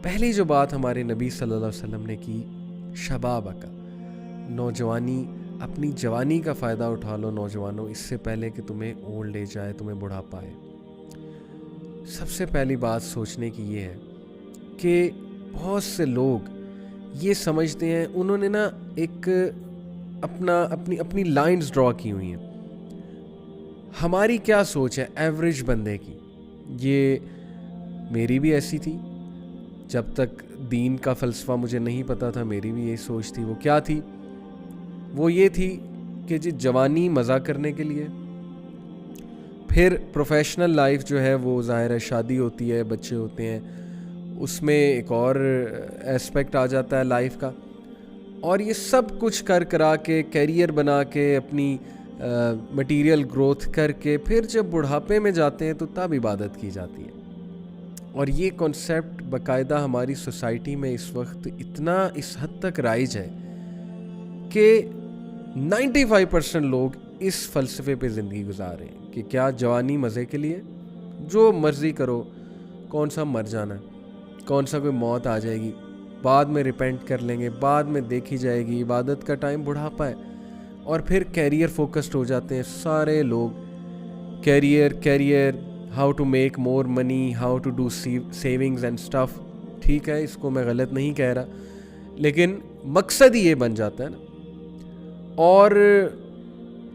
पहली जो बात हमारे नबी सल्लल्लाहु अलैहि वसल्लम ने की, शबाब का, नौजवानी, अपनी जवानी का फ़ायदा उठा लो नौजवानों, इससे पहले कि तुम्हें ओल्ड एज आए, तुम्हें बुढ़ापा आए। सबसे पहली बात सोचने की ये है कि बहुत से लोग ये समझते हैं, उन्होंने ना एक अपनी अपनी लाइंस ड्रॉ की हुई हैं। हमारी क्या सोच है एवरेज बंदे की, ये मेरी भी ऐसी थी। जब तक दीन का फ़लसफ़ा मुझे नहीं पता था, मेरी भी यही सोच थी। वो क्या थी? वो ये थी कि जी जवानी मज़ा करने के लिए, फिर प्रोफेशनल लाइफ जो है वो ज़ाहिर है शादी होती है, बच्चे होते हैं, उसमें एक और एस्पेक्ट आ जाता है लाइफ का, और ये सब कुछ कर करा के कैरियर बना के अपनी मटेरियल ग्रोथ करके फिर जब बुढ़ापे में जाते हैं तो तब इबादत की जाती है। और ये कॉन्सेप्ट बाकायदा हमारी सोसाइटी में इस वक्त इतना इस हद तक राइज है कि 95% लोग इस फ़लसफ़े पे ज़िंदगी गुजार रहे हैं कि क्या जवानी मज़े के लिए, जो मर्ज़ी करो, कौन सा मर जाना है, कौन सा कोई मौत आ जाएगी, बाद में रिपेंट कर लेंगे, बाद में देखी जाएगी, इबादत का टाइम बुढ़ापा है। और फिर कैरियर फोकस्ड हो जाते हैं सारे लोग, career, how to make more money, how to do savings and stuff. ठीक है, इसको मैं गलत नहीं कह रहा, लेकिन मकसद ही ये बन जाता है ना। और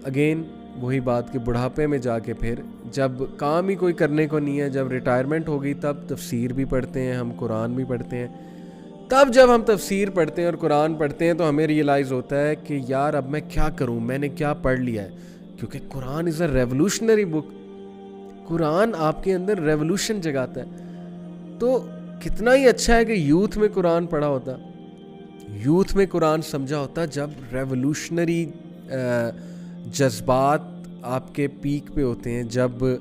अगेन वही बात कि बुढ़ापे में जाके फिर जब काम ही कोई करने को नहीं है, जब रिटायरमेंट हो गई, तब तफसीर भी पढ़ते हैं हम, कुरान भी पढ़ते हैं। तब जब हम तफसीर पढ़ते हैं और कुरान पढ़ते हैं तो हमें रियलाइज़ होता है कि यार अब मैं क्या करूं, मैंने क्या पढ़ लिया है। क्योंकि Quran is a revolutionary book, Quran आपके अंदर रेवोल्यूशन जगाता है। तो कितना ही अच्छा है कि यूथ में कुरान पढ़ा होता, यूथ में कुरान समझा होता, जब रेवोल्यूशनरी जज्बात आपके पीक पे होते हैं, जब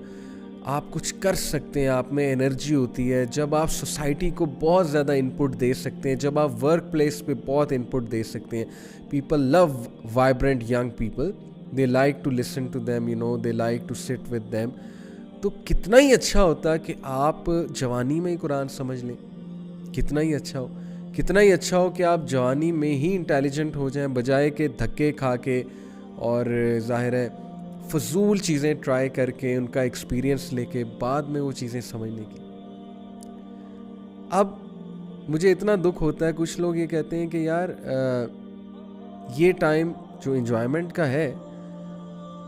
आप कुछ कर सकते हैं, आप में एनर्जी होती है, जब आप सोसाइटी को बहुत ज़्यादा इनपुट दे सकते हैं, जब आप वर्क प्लेस पे बहुत इनपुट दे सकते हैं। People love vibrant young people, they like to listen to them, you know, they like to sit with them. तो कितना ही अच्छा होता कि आप जवानी में ही कुरान समझ लें, कितना ही अच्छा हो, कितना ही अच्छा हो कि आप जवानी में ही इंटेलिजेंट हो जाएं, बजाय के धक्के खा के और ज़ाहिर है फजूल चीज़ें ट्राई करके, उनका एक्सपीरियंस लेके बाद में वो चीज़ें समझने की। अब मुझे इतना दुख होता है, कुछ लोग ये कहते हैं कि यार ये टाइम जो एंजॉयमेंट का है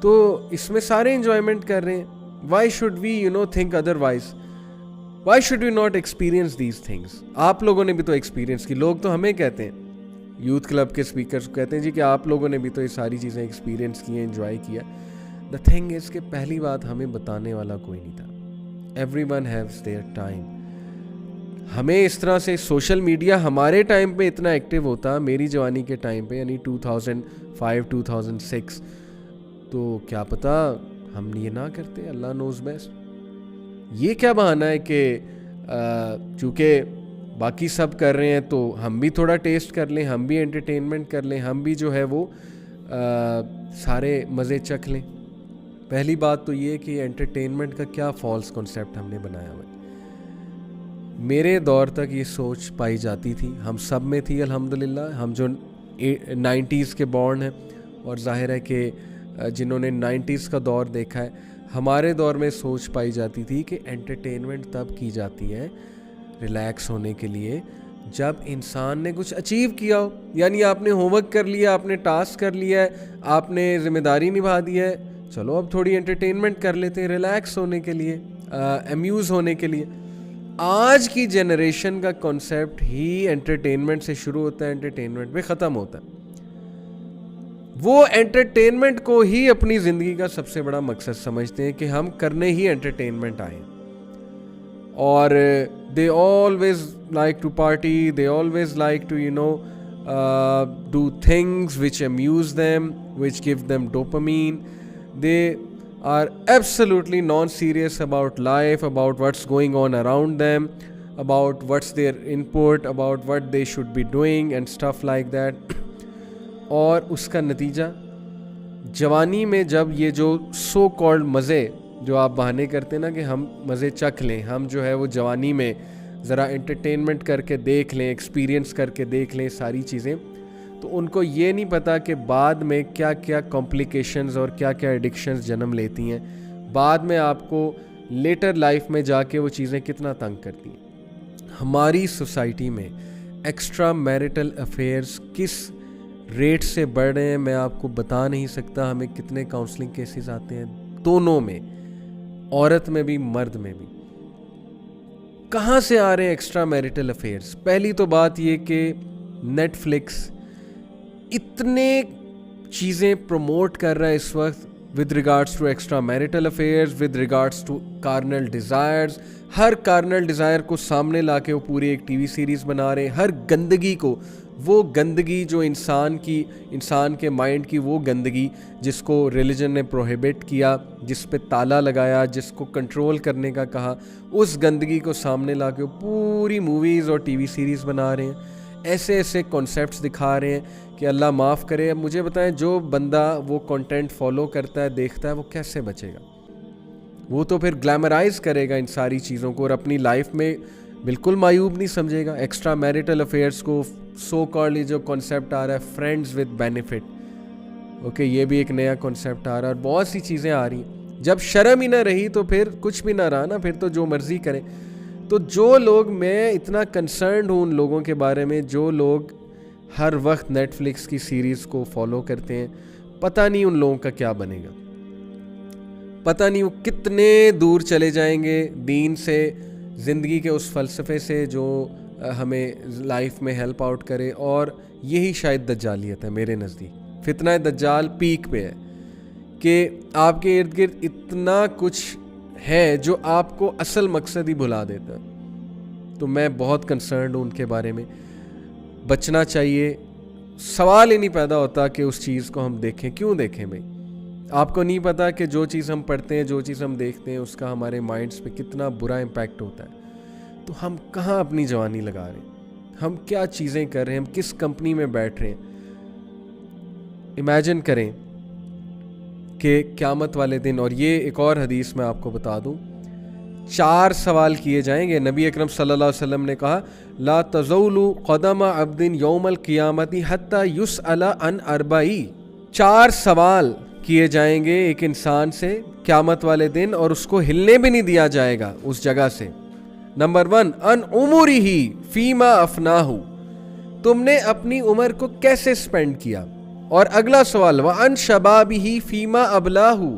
तो इसमें सारे एंजॉयमेंट कर रहे हैं, why should we think otherwise, why should we not experience these things. आप लोगों ने भी तो एक्सपीरियंस की, लोग तो हमें कहते हैं, यूथ क्लब के स्पीकर्स कहते हैं जी कि आप लोगों ने भी तो ये सारी चीज़ें एक्सपीरियंस की हैं, एंजॉय किया। द थिंग इज़ कि पहली बात, हमें बताने वाला कोई नहीं था। Everyone haves their time. हमें इस तरह से सोशल मीडिया हमारे टाइम पे इतना एक्टिव होता, मेरी जवानी के टाइम पे, यानी 2005-2006, तो क्या पता हम ये ना करते, अल्लाह नोज बेस्ट। ये क्या बहाना है कि चूँकि बाकी सब कर रहे हैं तो हम भी थोड़ा टेस्ट कर लें, हम भी एंटरटेनमेंट कर लें, हम भी जो है वो सारे मज़े चख लें। पहली बात तो ये कि एंटरटेनमेंट का क्या फॉल्स कॉन्सेप्ट हमने बनाया हुआ है। मेरे दौर तक ये सोच पाई जाती थी, हम सब में थी अल्हम्दुलिल्लाह, हम जो 90s के बॉर्न हैं, और जाहिर है कि जिन्होंने 90s का दौर देखा है, हमारे दौर में सोच पाई जाती थी कि एंटरटेनमेंट तब की जाती है रिलैक्स होने के लिए जब इंसान ने कुछ अचीव किया हो, यानी आपने होमवर्क कर लिया, आपने टास्क कर लिया है, आपने ज़िम्मेदारी निभा दी है, चलो अब थोड़ी एंटरटेनमेंट कर लेते हैं रिलैक्स होने के लिए, अम्यूज़ होने के लिए। आज की जनरेशन का कॉन्सेप्ट ही एंटरटेनमेंट से शुरू होता है, एंटरटेनमेंट पे ख़त्म होता है। वो एंटरटेनमेंट को ही अपनी ज़िंदगी का सबसे बड़ा मकसद समझते हैं कि हम करने ही एंटरटेनमेंट आए। और they always like to party, they always like to do things which amuse them, which give them dopamine. They are absolutely non-serious about life, about what's going on around them, about what's their input, about what they should be doing and stuff like that. और उसका नतीजा जवानी में जब ये जो so called मज़े जो आप बहाने करते हैं ना कि हम मज़े चख लें, हम जो है वो जवानी में ज़रा एंटरटेनमेंट करके देख लें, एक्सपीरियंस करके देख लें सारी चीज़ें, तो उनको ये नहीं पता कि बाद में क्या क्या कॉम्प्लिकेशंस और क्या क्या एडिक्शंस जन्म लेती हैं, बाद में आपको लेटर लाइफ में जाके वो चीज़ें कितना तंग करती हैं। हमारी सोसाइटी में एक्स्ट्रा मैरिटल अफेयर्स किस रेट से बढ़ रहे हैं मैं आपको बता नहीं सकता। हमें कितने काउंसलिंग केसेस आते हैं, दोनों में, औरत में भी मर्द में भी। कहाँ से आ रहे हैं एक्स्ट्रा मैरिटल अफेयर्स? पहली तो बात ये कि नेटफ्लिक्स इतने चीज़ें प्रमोट कर रहा है इस वक्त with regards to extra marital affairs, with regards to carnal desires. हर कार्नल डिज़ायर को सामने लाके वो पूरी एक टीवी सीरीज़ बना रहे हैं। हर गंदगी को, वो गंदगी जो इंसान के माइंड की वो गंदगी जिसको रिलीजन ने प्रोहिबिट किया, जिस पे ताला लगाया, जिसको कंट्रोल करने का कहा, उस गंदगी को सामने लाके वो पूरी मूवीज़ और टीवी सीरीज़ बना रहे हैं। ऐसे ऐसे कॉन्सेप्ट्स दिखा रहे हैं कि अल्लाह माफ़ करे। अब मुझे बताएं, जो बंदा वो कंटेंट फॉलो करता है, देखता है, वो कैसे बचेगा? वो तो फिर ग्लैमराइज करेगा इन सारी चीज़ों को और अपनी लाइफ में बिल्कुल मायूब नहीं समझेगा। एक्स्ट्रा मैरिटल अफेयर्स को सो कॉल्ड जो कॉन्सेप्ट आ रहा है फ्रेंड्स विद बेनिफिट, ओके, ये भी एक नया कॉन्सेप्ट आ रहा है और बहुत सी चीज़ें आ रही हैं। जब शर्म ही ना रही तो फिर कुछ भी ना रहा ना, फिर तो जो मर्जी करें। तो जो लोग, मैं इतना कंसर्न हूँ उन लोगों के बारे में जो लोग हर वक्त नेटफ्लिक्स की सीरीज़ को फॉलो करते हैं। पता नहीं उन लोगों का क्या बनेगा, पता नहीं वो कितने दूर चले जाएंगे दीन से, ज़िंदगी के उस फ़लसफ़े से जो हमें लाइफ में हेल्प आउट करे। और यही शायद दज्जालियत है मेरे नज़दीक। फितना दज्जाल पीक पे है कि आपके इर्द गिर्द इतना कुछ है जो आपको असल मकसद ही भुला देता है। तो मैं बहुत कंसर्न हूँ उनके बारे में। बचना चाहिए। सवाल ही नहीं पैदा होता कि उस चीज़ को हम देखें। क्यों देखें भाई? आपको नहीं पता कि जो चीज़ हम पढ़ते हैं, जो चीज़ हम देखते हैं, उसका हमारे माइंड्स पे कितना बुरा इम्पैक्ट होता है। तो हम कहाँ अपनी जवानी लगा रहे हैं? हम क्या चीज़ें कर रहे हैं? हम किस कंपनी में बैठ रहे हैं? इमेजिन करें कि क़यामत वाले दिन, और ये एक और हदीस मैं आपको बता दूं, 4 सवाल किए जाएंगे। नबी अकरम सल्लल्लाहु अलैहि वसल्लम ने कहा, ला तज़ौलु क़दम अब्दिन यौमल क़ियामती हत्ता युसअला अन अर्बाई। 4 सवाल किए जाएंगे एक इंसान से क़यामत वाले दिन और उसको हिलने भी नहीं दिया जाएगा उस जगह से। नंबर 1, अन उमुरिही फीमा अफनाहु, तुमने अपनी उम्र को कैसे स्पेंड किया। और अगला सवाल, व अन शबाबिही फीमा अबलाहु,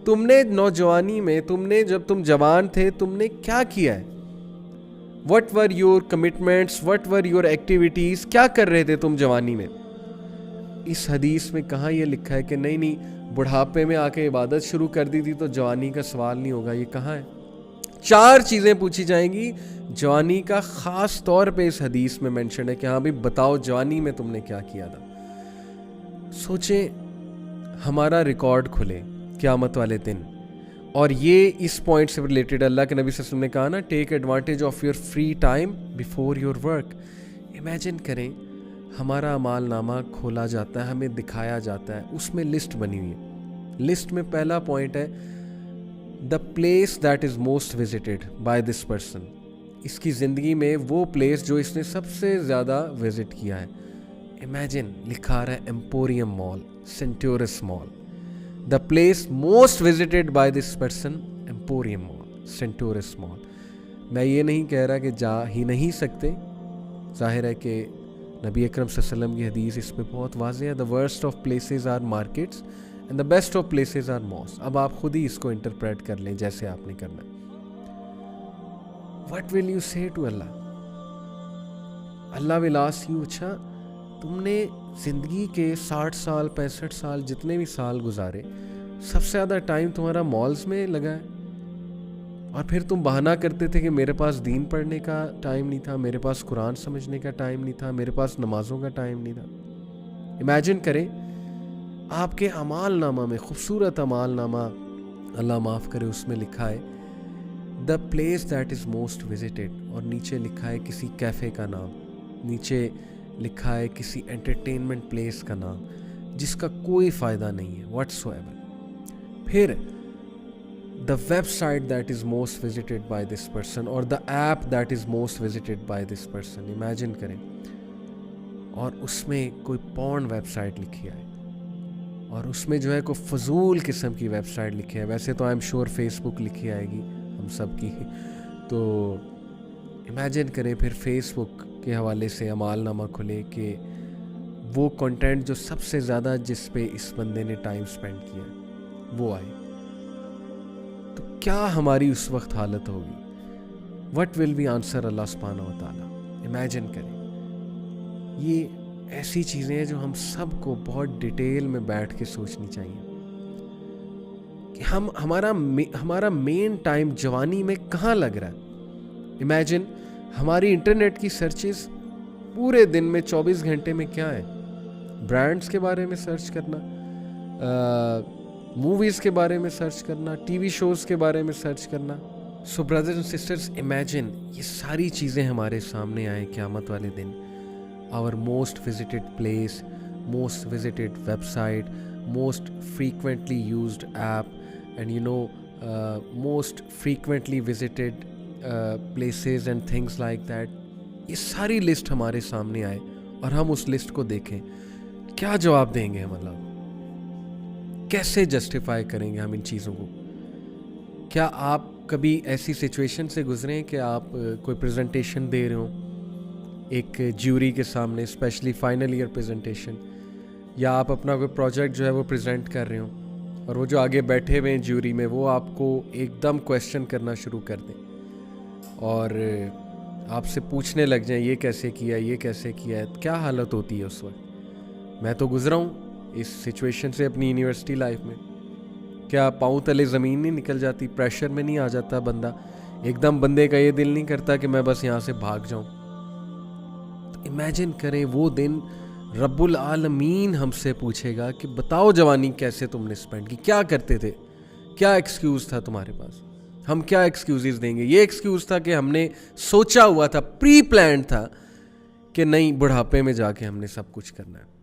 तुमने नौजवानी में, तुमने जब तुम जवान थे, तुमने क्या किया है। What were your commitments, what were your activities, क्या कर रहे थे तुम जवानी में। इस हदीस में कहाँ ये लिखा है कि नहीं नहीं बुढ़ापे में आके इबादत शुरू कर दी थी तो जवानी का सवाल नहीं होगा? ये कहाँ है? 4 चीज़ें पूछी जाएंगी जवानी का, ख़ास तौर पे इस हदीस में मेंशन है कि हाँ भाई बताओ जवानी में तुमने क्या किया था। सोचें, हमारा रिकॉर्ड खुले क़यामत वाले दिन। और ये इस पॉइंट से रिलेटेड अल्लाह के नबी सल्लल्लाहु अलैहि वसल्लम ने कहा ना, take advantage of your free time before your work. Imagine करें, हमारा अमाल नामा खोला जाता है, हमें दिखाया जाता है, उसमें लिस्ट बनी हुई है। लिस्ट में पहला पॉइंट है the place that is most visited by this person. इसकी ज़िंदगी में वो प्लेस जो इसने सबसे ज़्यादा विजिट किया है। इमेजिन, लिखा आ रहा है emporium mall, Centaurus mall. The place most visited by this person, emporium mall, Centaurus mall. मैं ये नहीं कह रहा कि जा ही नहीं सकते, जाहिर है कि नबी अकरम सल्लल्लाहु अलैहि वसल्लम की हदीस इस पे बहुत वाज़ेह है। The worst of places are markets and the best of places are malls. अब आप खुद ही इसको इंटरप्रेट कर लें जैसे आपने करना है। What will you say to Allah? Allah will ask you, अच्छा तुमने ज़िंदगी के 60 साल 65 साल जितने भी साल गुजारे, सबसे ज़्यादा टाइम तुम्हारा मॉल्स में लगा है, और फिर तुम बहाना करते थे कि मेरे पास दीन पढ़ने का टाइम नहीं था, मेरे पास कुरान समझने का टाइम नहीं था, मेरे पास नमाज़ों का टाइम नहीं था। इमेजिन करें, आपके अमाल नामा में, खूबसूरत अमाल नामा, अल्लाह माफ़ करे, उसमें लिखा है the place that is most visited, और नीचे लिखा है किसी कैफ़े का नाम, नीचे लिखा है किसी एंटरटेनमेंट प्लेस का नाम जिसका कोई फ़ायदा नहीं है व्हाट्सोएवर। फिर the website that is most visited by this person or the app that is most visited by this person. Imagine करें, और उसमें कोई पॉर्न वेबसाइट लिखी है और उसमें जो है कोई फजूल किस्म की वेबसाइट लिखी है. वैसे तो आई एम श्योर फेसबुक लिखी आएगी हम सब की. तो इमेजिन करें फिर फेसबुक के हवाले से अमालनामा खुले कि वो कंटेंट जो सबसे ज़्यादा जिस पे इस बंदे ने टाइम स्पेंड किया वो आए, तो क्या हमारी उस वक्त हालत होगी? व्हाट विल बी आंसर अल्लाह सुब्हानहू व तआला? इमेजिन करें. ये ऐसी चीज़ें हैं जो हम सबको बहुत डिटेल में बैठ के सोचनी चाहिए कि हमारा मेन टाइम जवानी में कहाँ लग रहा है. इमेजिन हमारी इंटरनेट की सर्चेस पूरे दिन में 24 घंटे में क्या है? ब्रांड्स के बारे में सर्च करना, मूवीज़ के बारे में सर्च करना, टीवी शोज़ के बारे में सर्च करना. So brothers and sisters, imagine ये सारी चीज़ें हमारे सामने आए क़यामत वाले दिन. Our most visited place, most visited website, most frequently used app, and you know most frequently visited places and things like that. ये सारी लिस्ट हमारे सामने आए और हम उस लिस्ट को देखें, क्या जवाब देंगे हम? मतलब कैसे जस्टिफाई करेंगे हम इन चीज़ों को? क्या आप कभी ऐसी सिचुएशन से गुजरे हैं कि आप कोई प्रेजेंटेशन दे रहे हो एक ज्यूरी के सामने, स्पेशली फाइनल ईयर प्रेजेंटेशन, या आप अपना कोई प्रोजेक्ट जो है वो प्रेजेंट कर रहे हो और वो जो आगे बैठे हुए हैं ज्यूरी में वो आपको एकदम क्वेश्चन करना शुरू कर दें और आपसे पूछने लग जाएं ये कैसे किया, ये कैसे किया है? क्या हालत होती है उस वक्त? मैं तो गुजरा हूँ इस सिचुएशन से अपनी यूनिवर्सिटी लाइफ में. क्या पाँव तले ज़मीन नहीं निकल जाती? प्रेशर में नहीं आ जाता बंदा? एकदम बंदे का ये दिल नहीं करता कि मैं बस यहाँ से भाग जाऊँ? तो इमेजिन करें वो दिन रब्बुल आलमीन हमसे पूछेगा कि बताओ जवानी कैसे तुमने स्पेंड की, क्या करते थे, क्या एक्सक्यूज़ था तुम्हारे पास? हम क्या एक्सक्यूज़ देंगे? ये एक्सक्यूज़ था कि हमने सोचा हुआ था, प्री प्लान था कि नहीं बुढ़ापे में जाके हमने सब कुछ करना है.